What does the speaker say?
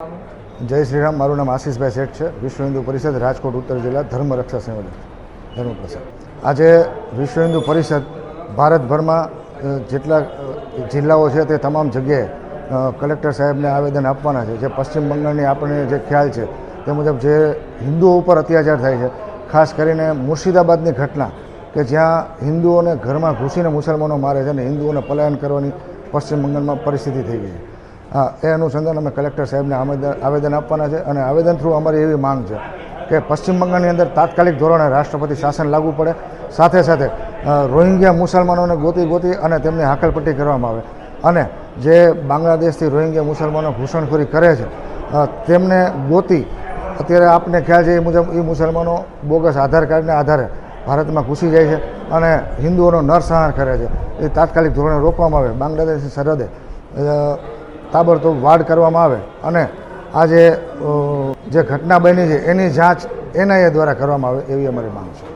જય શ્રી રામ. મારું નામ આશીષભાઈ શેઠ છે. વિશ્વ હિન્દુ પરિષદ રાજકોટ ઉત્તર જિલ્લા ધર્મ રક્ષા સંયોજક ધર્મપ્રસાદ. આજે વિશ્વ હિન્દુ પરિષદ ભારતભરમાં જેટલા જિલ્લાઓ છે તે તમામ જગ્યાએ કલેક્ટર સાહેબને આવેદન આપવાના છે. જે પશ્ચિમ બંગાળની આપણને જે ખ્યાલ છે તે મુજબ જે હિન્દુઓ ઉપર અત્યાચાર થાય છે, ખાસ કરીને મુર્શિદાબાદની ઘટના કે જ્યાં હિન્દુઓને ઘરમાં ઘૂસીને મુસલમાનો મારે છે અને હિન્દુઓને પલાયન કરવાની પશ્ચિમ બંગાળમાં પરિસ્થિતિ થઈ ગઈ છે. એ અનુસંધાન અમે કલેક્ટર સાહેબને આવેદન આપવાના છે અને આવેદન થ્રુ અમારી એવી માંગ છે કે પશ્ચિમ બંગાળની અંદર તાત્કાલિક ધોરણે રાષ્ટ્રપતિ શાસન લાગુ પડે, સાથે સાથે રોહિંગ્યા મુસલમાનોને ગોતી અને તેમની હાકલપટ્ટી કરવામાં આવે અને જે બાંગ્લાદેશથી રોહિંગ્યા મુસલમાનો ઘૂસણખોરી કરે છે તેમને ગોતી, અત્યારે આપને ખ્યાલ છે એ મુજબ એ મુસલમાનો બોગસ આધાર કાર્ડના આધારે ભારતમાં ઘૂસી જાય છે અને હિન્દુઓનો નરસંહાર કરે છે. એ તાત્કાલિક ધોરણે રોકવામાં આવે, બાંગ્લાદેશની સરહદે તાબડતોબ વાડ કરવામાં આવે અને આ જે ઘટના બની છે એની જાંચ NIA દ્વારા કરવામાં આવે એવી અમારી માંગ છે.